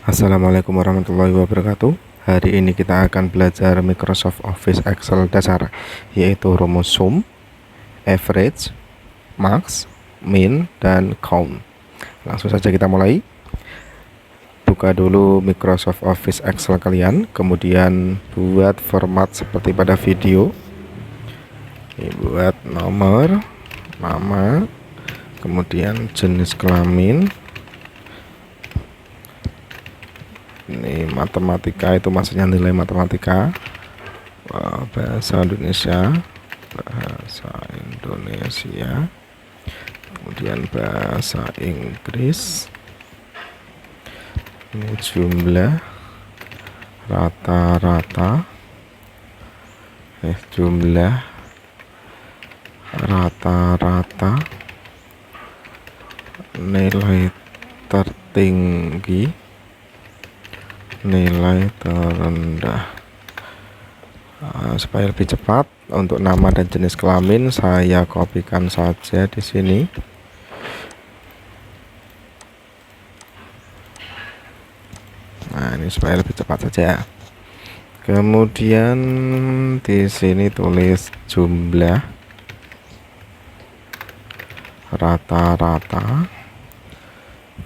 Assalamualaikum warahmatullahi wabarakatuh. Hari ini kita akan belajar Microsoft Office Excel dasar, yaitu rumus sum, average, max, min, dan count. Langsung saja kita mulai. Buka dulu Microsoft Office Excel kalian, kemudian buat format seperti pada video. Ini buat nomor, nama, kemudian jenis kelamin. Ini matematika, itu maksudnya nilai matematika. Bahasa Indonesia, kemudian bahasa Inggris. Ini jumlah, rata-rata, jumlah rata-rata, nilai tertinggi, nilai terendah. Supaya lebih cepat, untuk nama dan jenis kelamin saya kopikan saja di sini. Nah, ini supaya lebih cepat saja. Kemudian di sini tulis jumlah, rata-rata,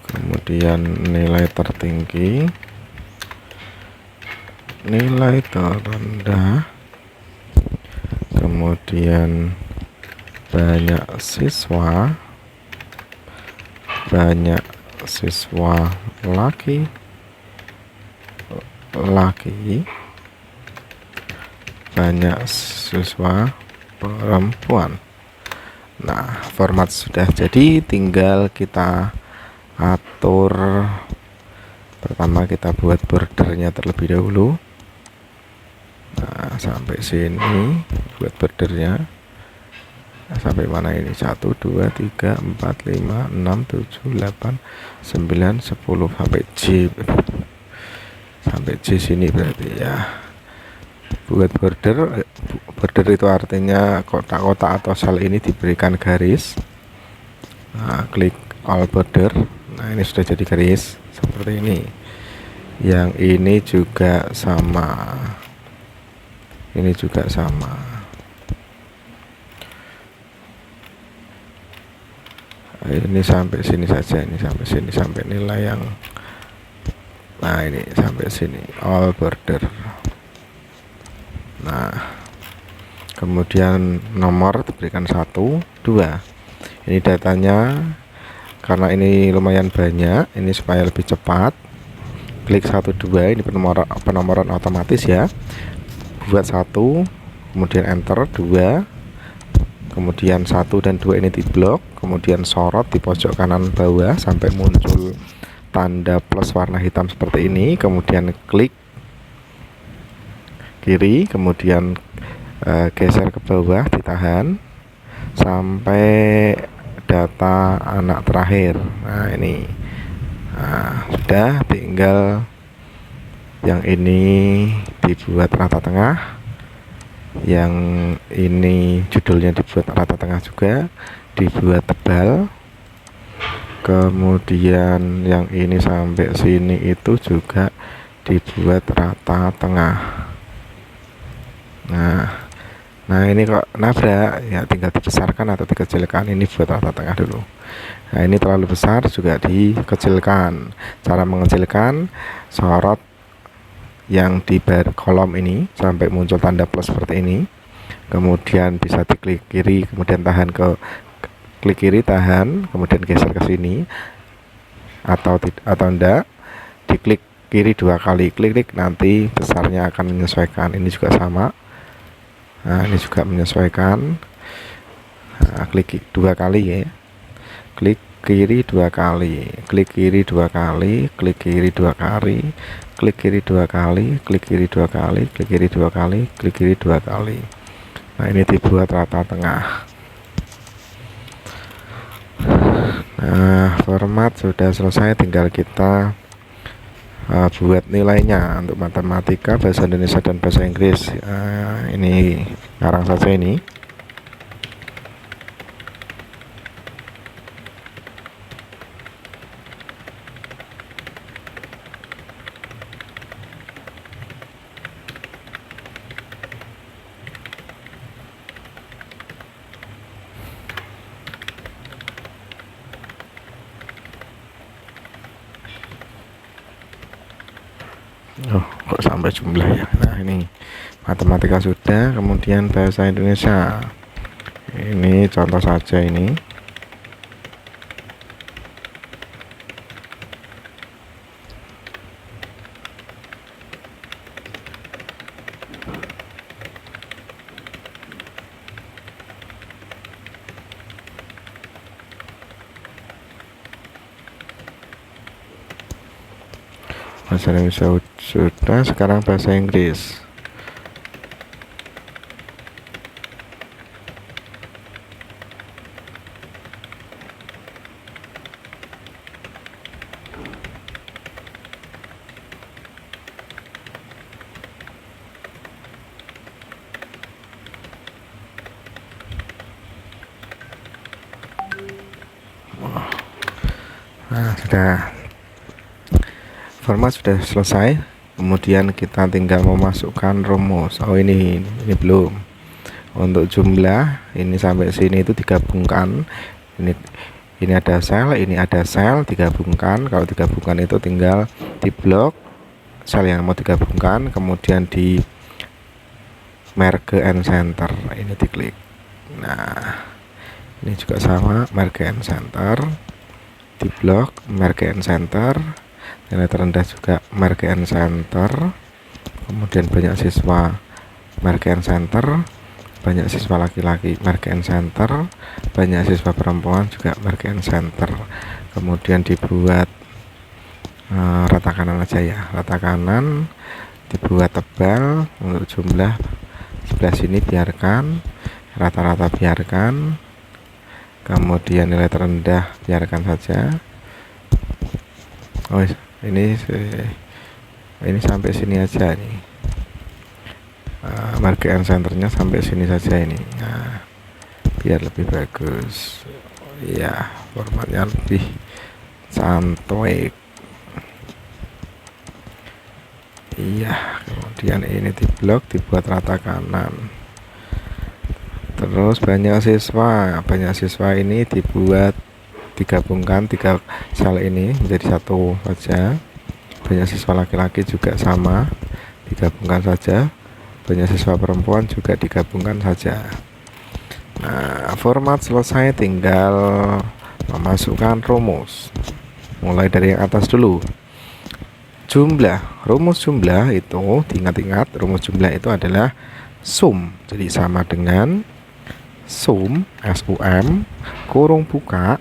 kemudian nilai tertinggi, nilai terendah, kemudian banyak siswa laki, banyak siswa perempuan. Nah, format sudah jadi, tinggal kita atur. Pertama kita buat bordernya terlebih dahulu. Nah, sampai sini buat bordernya. Sampai mana ini? 1, 2, 3, 4, 5, 6, 7, 8, 9, 10 sampai J. Sampai J sini berarti ya. Buat border itu artinya kotak-kotak atau sel ini diberikan garis. Nah, klik all border. Nah, ini sudah jadi garis seperti ini. Yang ini juga sama. Ini juga sama. Ini sampai sini saja, ini sampai sini, sampai nilai yang, nah ini sampai sini all border. Nah, kemudian nomor diberikan 1, 2. Ini datanya, karena ini lumayan banyak, ini supaya lebih cepat, klik 1, 2. Ini penomoran otomatis ya. Buat 1, kemudian enter, 2, kemudian 1 dan 2 ini diblok, kemudian sorot di pojok kanan bawah sampai muncul tanda plus warna hitam seperti ini, kemudian klik kiri, kemudian geser ke bawah, ditahan sampai data anak terakhir. Nah, ini sudah, tinggal yang ini dibuat rata tengah, yang ini judulnya dibuat rata tengah juga, dibuat tebal, kemudian yang ini sampai sini itu juga dibuat rata tengah. Nah ini kok nabrak ya, tinggal dibesarkan atau dikecilkan. Ini buat rata tengah dulu. Nah, ini terlalu besar juga dikecilkan. Cara mengecilkan, sorot yang di kolom ini sampai muncul tanda plus seperti ini, kemudian bisa diklik kiri, kemudian tahan klik kiri, tahan, kemudian geser ke sini, atau enggak, diklik kiri 2 kali, klik, nanti besarnya akan menyesuaikan. Ini juga sama. Nah, ini juga menyesuaikan. Nah, klik 2 kali ya, klik kiri 2 kali, klik kiri 2 kali, klik kiri 2 kali, klik kiri 2 kali, klik kiri 2 kali, klik kiri 2 kali, klik kiri 2 kali. Nah, ini dibuat rata tengah. Nah, format sudah selesai, tinggal kita buat nilainya untuk matematika, bahasa Indonesia, dan bahasa Inggris. Ini sekarang saja ini. Oh, kok sampai jumlah ya. Nah, ini matematika sudah, kemudian bahasa Indonesia. Ini contoh saja ini. Bahasa Indonesia sudah, sekarang bahasa Inggris. Nah, sudah. Format sudah selesai, kemudian kita tinggal memasukkan rumus. Oh, ini belum. Untuk jumlah ini sampai sini itu digabungkan. Ini ada sel digabungkan. Kalau digabungkan itu tinggal di blok sel yang mau digabungkan, kemudian di merge and center, ini diklik. Nah, ini juga sama, merge and center, di blok merge and center. Nilai terendah juga merge and center, kemudian banyak siswa merge and center, banyak siswa laki-laki merge and center, banyak siswa perempuan juga merge and center. Kemudian dibuat rata kanan aja ya, rata kanan dibuat tebal. Untuk jumlah sebelah sini biarkan, rata-rata biarkan, kemudian nilai terendah biarkan saja. Oh, ini sampai sini aja nih. Mark and centernya sampai sini saja ini. Nah, biar lebih bagus. Ya, formatnya lebih santai. Iya, kemudian ini di blok dibuat rata kanan. Terus banyak siswa ini dibuat digabungkan 3 sel ini menjadi satu saja. Banyak siswa laki-laki juga sama, digabungkan saja. Banyak siswa perempuan juga digabungkan saja. Nah, format selesai, tinggal memasukkan rumus. Mulai dari yang atas dulu. Rumus jumlah itu diingat-ingat, rumus jumlah itu adalah sum. Jadi sama dengan sum, SUM, kurung buka.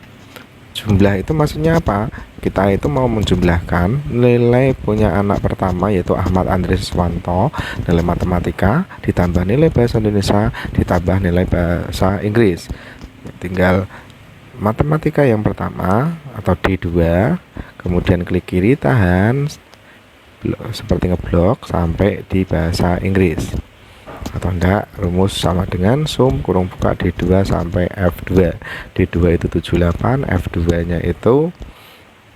Jumlah itu maksudnya apa? Kita itu mau menjumlahkan nilai punya anak pertama yaitu Ahmad Andri Siswanto, nilai matematika ditambah nilai bahasa Indonesia ditambah nilai bahasa Inggris. Tinggal matematika yang pertama atau D2, kemudian klik kiri tahan seperti ngeblok sampai di bahasa Inggris. Atau enggak, rumus sama dengan sum kurung buka D2 sampai F2. D2 itu 78, F2 nya itu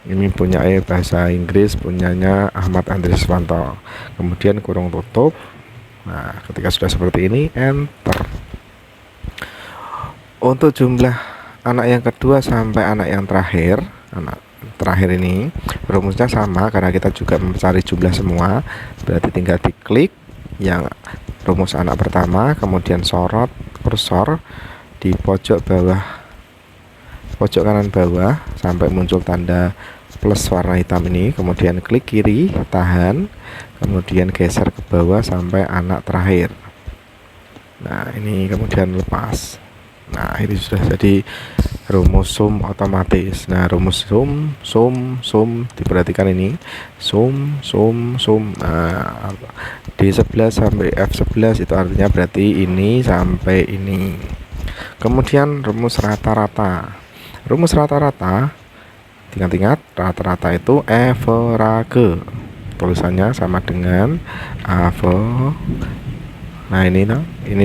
ini punya bahasa Inggris, punyanya Ahmad Andri Siswanto. Kemudian kurung tutup. Nah, ketika sudah seperti ini, enter. Untuk jumlah anak yang kedua sampai anak yang terakhir, ini rumusnya sama karena kita juga mencari jumlah semua. Berarti tinggal diklik yang rumus anak pertama, kemudian sorot kursor di pojok kanan bawah sampai muncul tanda plus warna hitam ini, kemudian klik kiri tahan, kemudian geser ke bawah sampai anak terakhir. Nah, ini kemudian lepas. Nah, ini sudah jadi rumus sum otomatis. Nah, rumus sum diperhatikan ini sum. Nah, D11 sampai F11 itu artinya berarti ini sampai ini. Kemudian rumus rata-rata. Ingat-ingat, rata-rata itu average. Tulisannya sama dengan Nah, ini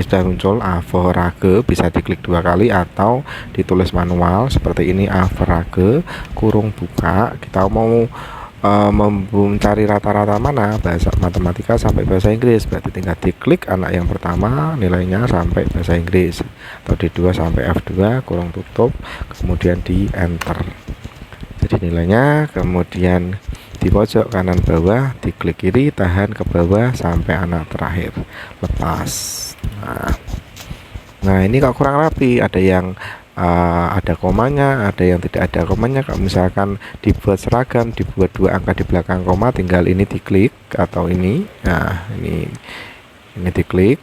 sudah muncul average, bisa diklik 2 kali atau ditulis manual seperti ini, average kurung buka. Kita mau mencari rata-rata mana, bahasa matematika sampai bahasa Inggris, berarti tinggal diklik anak yang pertama nilainya sampai bahasa Inggris, atau D2 sampai F2 kurung tutup, kemudian di enter. Jadi nilainya kemudian di pojok kanan bawah, diklik kiri, tahan ke bawah sampai anak terakhir, lepas. Nah ini kok kurang rapi, ada yang ada komanya, ada yang tidak ada komanya. Kalau misalkan dibuat seragam, dibuat 2 angka di belakang koma, tinggal ini diklik atau ini. Nah ini diklik,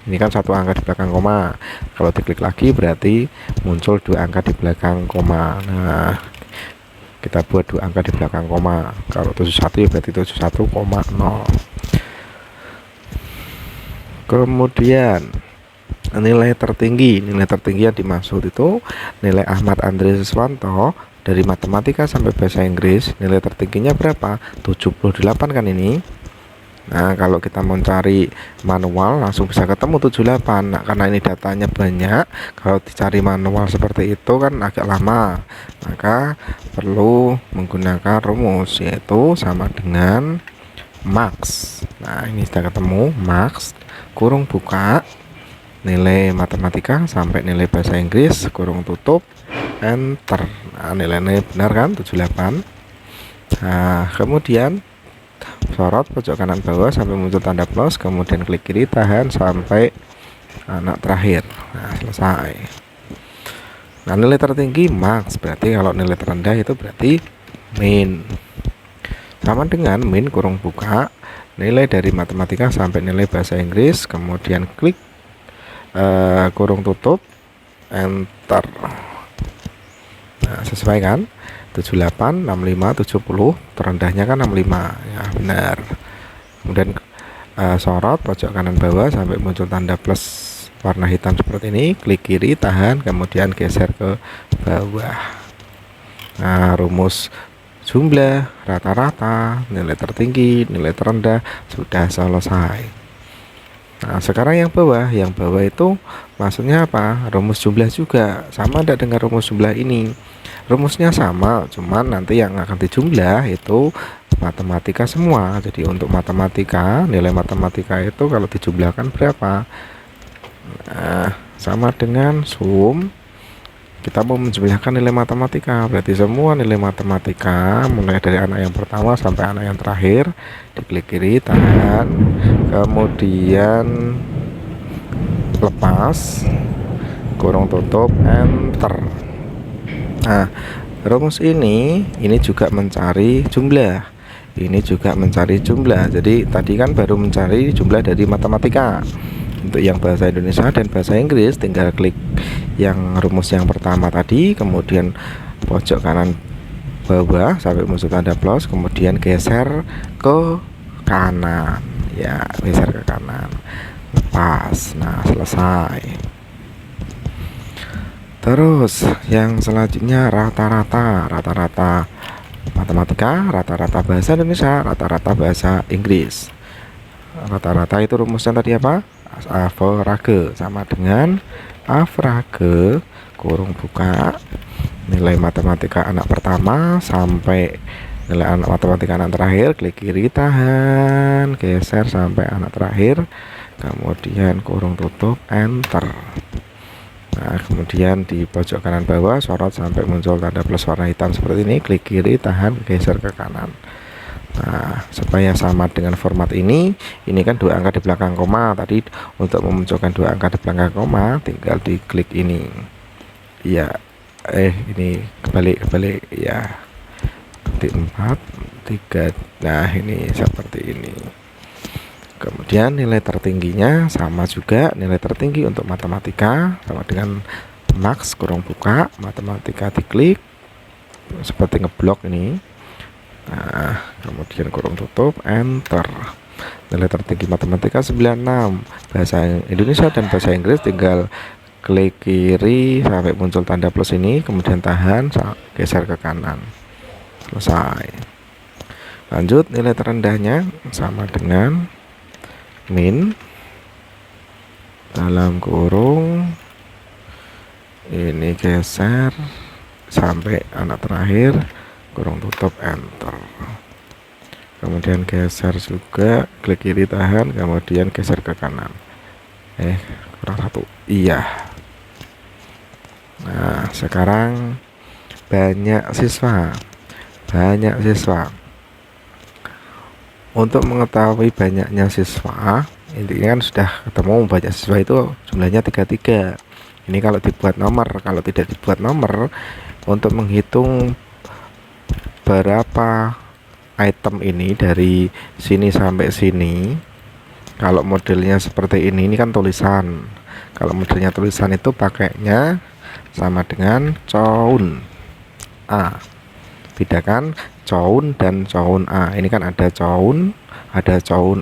ini kan 1 angka di belakang koma. Kalau diklik lagi berarti muncul 2 angka di belakang koma. Nah kita buat 2 angka di belakang koma. Kalau 71 ya berarti 71,0. Kemudian nilai tertinggi yang dimaksud itu nilai Ahmad Andri Siswanto dari matematika sampai bahasa Inggris. Nilai tertingginya berapa? 78 kan ini. Nah kalau kita mau cari manual langsung bisa ketemu 78. Nah karena ini datanya banyak, kalau dicari manual seperti itu kan agak lama, maka perlu menggunakan rumus, yaitu sama dengan max. Nah ini sudah ketemu, max kurung buka nilai matematika sampai nilai bahasa Inggris kurung tutup, enter. Nah nilainya benar kan, 78. Nah kemudian sorot pojok kanan bawah sampai muncul tanda plus, kemudian klik kiri, tahan sampai anak terakhir. Nah selesai. Nah nilai tertinggi max, berarti kalau nilai terendah itu berarti min. Sama dengan min kurung buka nilai dari matematika sampai nilai bahasa Inggris, kemudian klik kurung tutup, enter. Nah sesuai kan, 78, 65, 70, terendahnya kan 65 ya, benar. Kemudian sorot pojok kanan bawah sampai muncul tanda plus warna hitam seperti ini, klik kiri, tahan, kemudian geser ke bawah. Nah rumus jumlah, rata-rata, nilai tertinggi, nilai terendah sudah selesai. Nah sekarang yang bawah itu maksudnya apa? Rumus jumlah juga, sama tidak dengan rumus jumlah ini. Rumusnya sama, cuman nanti yang akan dijumlah itu matematika semua. Jadi untuk matematika, nilai matematika itu kalau dijumlahkan berapa? Nah, sama dengan sum. Kita mau menjumlahkan nilai matematika, berarti semua nilai matematika mulai dari anak yang pertama sampai anak yang terakhir, diklik kiri, tahan, kemudian lepas, kurung tutup, enter. Nah rumus ini juga mencari jumlah, ini juga mencari jumlah. Jadi tadi kan baru mencari jumlah dari matematika. Untuk yang bahasa Indonesia dan bahasa Inggris tinggal klik yang rumus yang pertama tadi, kemudian pojok kanan bawah sampai muncul tanda plus, kemudian geser ke kanan ya, geser ke kanan, lepas. Nah selesai. Terus yang selanjutnya rata-rata matematika, rata-rata bahasa Indonesia, rata-rata bahasa Inggris. Rata-rata itu rumusnya tadi apa? Average, sama dengan average kurung buka nilai matematika anak pertama sampai nilai anak matematika anak terakhir, klik kiri, tahan, geser sampai anak terakhir, kemudian kurung tutup, enter. Nah kemudian di pojok kanan bawah sorot sampai muncul tanda plus warna hitam seperti ini, klik kiri, tahan, geser ke kanan. Nah supaya sama dengan format ini kan 2 angka di belakang koma. Tadi untuk memunculkan 2 angka di belakang koma tinggal diklik ini ya, ini kebalik ya, di 4, 3. Nah ini seperti ini. Kemudian nilai tertingginya sama juga, nilai tertinggi untuk matematika sama dengan max kurung buka matematika, diklik seperti ngeblok ini. Nah kemudian kurung tutup, enter. Nilai tertinggi matematika 96, bahasa Indonesia dan bahasa Inggris tinggal klik kiri sampai muncul tanda plus ini, kemudian tahan, geser ke kanan, selesai. Lanjut, nilai terendahnya sama dengan min dalam kurung ini, geser sampai anak terakhir, kurung tutup, enter. Kemudian geser juga, klik kiri, tahan, kemudian geser ke kanan. Kurang 1, iya. Nah sekarang banyak siswa Untuk mengetahui banyaknya siswa, intinya kan sudah ketemu banyak siswa itu jumlahnya 33. Ini kalau dibuat nomor, kalau tidak dibuat nomor, untuk menghitung berapa item ini dari sini sampai sini, kalau modelnya seperti ini kan tulisan. Kalau modelnya tulisan itu pakainya sama dengan coun A. Bedakan coun dan coun A. Ini kan ada coun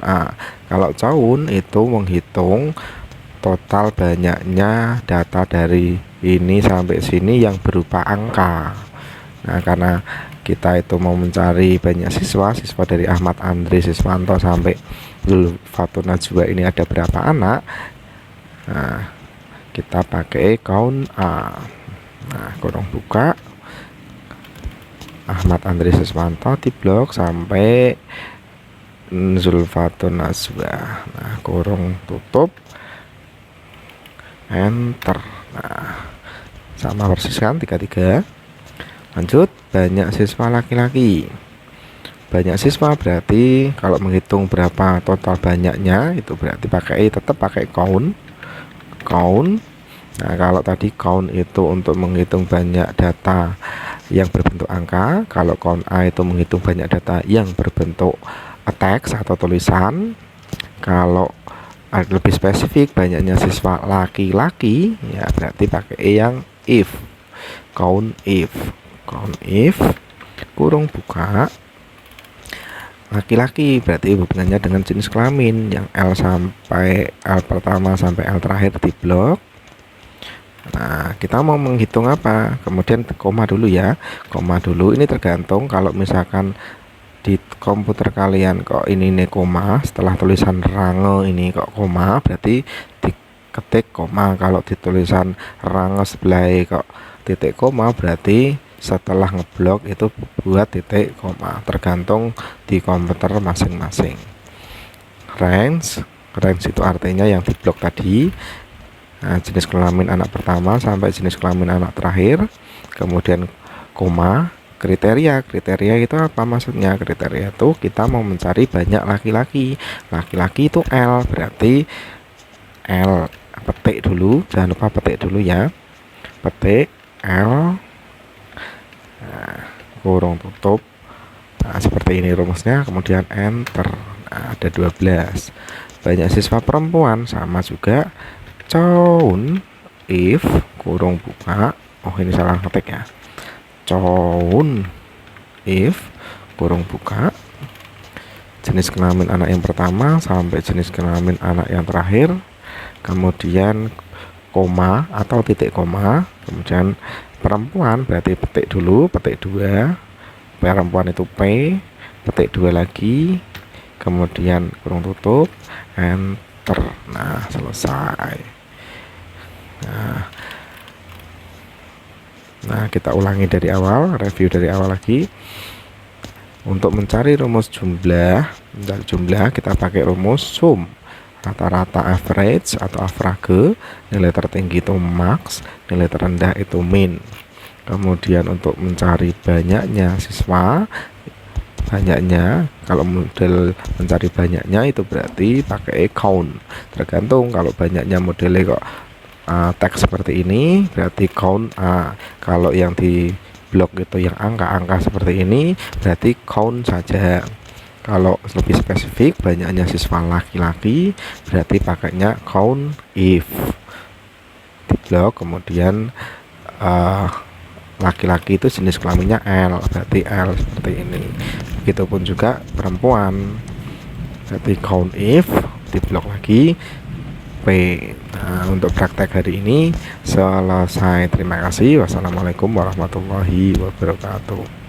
A. Kalau coun itu menghitung total banyaknya data dari ini sampai sini yang berupa angka. Nah, karena kita itu mau mencari banyak siswa dari Ahmad Andri Siswanto sampai Fatuna juga ini ada berapa anak. Nah, kita pakai count A. Nah, kurung buka Ahmad Andri Siswanto di blok sampai Zulfatun Najwa. Nah, kurung tutup, enter. Nah, sama persis kan 33. Lanjut, banyak siswa laki-laki. Banyak siswa berarti kalau menghitung berapa total banyaknya itu berarti tetap pakai count. Nah, kalau tadi count itu untuk menghitung banyak data yang berbentuk angka, kalau count A itu menghitung banyak data yang berbentuk teks atau tulisan. Kalau lebih spesifik banyaknya siswa laki-laki, ya berarti pakai yang if. Count if kurung buka laki-laki berarti hubungannya dengan jenis kelamin yang L pertama sampai L terakhir di blok. Nah, kita mau menghitung apa? Kemudian koma dulu ya. Koma dulu ini tergantung, kalau misalkan di komputer kalian kok ini koma, setelah tulisan range ini kok koma, berarti diketik koma. Kalau di tulisan range sebelah kok titik koma, berarti setelah ngeblok itu buat titik koma. Tergantung di komputer masing-masing. Range itu artinya yang di blok tadi. Nah, jenis kelamin anak pertama sampai jenis kelamin anak terakhir. Kemudian koma. Kriteria itu apa maksudnya? Kriteria itu kita mau mencari banyak laki-laki. Laki-laki itu L, berarti L petik dulu, jangan lupa petik dulu ya. Petik L, nah, kurung tutup. Nah, seperti ini rumusnya, kemudian enter. Nah, ada 12. Banyak siswa perempuan sama juga coun if kurung buka. Oh, ini salah ketik ya. Coun if kurung buka jenis kelamin anak yang pertama sampai jenis kelamin anak yang terakhir, kemudian koma atau titik koma, kemudian perempuan berarti petik dulu, petik 2, perempuan itu P, petik 2 lagi, kemudian kurung tutup, enter. Nah, selesai. Nah, kita ulangi dari awal, review dari awal lagi. Untuk mencari rumus jumlah kita pakai rumus sum. Rata-rata average atau average, nilai tertinggi itu max, nilai terendah itu min. Kemudian untuk mencari banyaknya siswa, kalau model mencari banyaknya itu berarti pakai count. Tergantung, kalau banyaknya modelnya kok teks seperti ini berarti count A. Kalau yang di blok itu yang angka-angka seperti ini berarti count saja. Kalau lebih spesifik banyaknya siswa laki-laki berarti pakainya count if di blok. Kemudian laki-laki itu jenis kelaminnya L, berarti L seperti ini. Begitupun juga perempuan, berarti count if di blok lagi P. Nah, untuk praktek hari ini selesai. Terima kasih. Wassalamualaikum warahmatullahi wabarakatuh.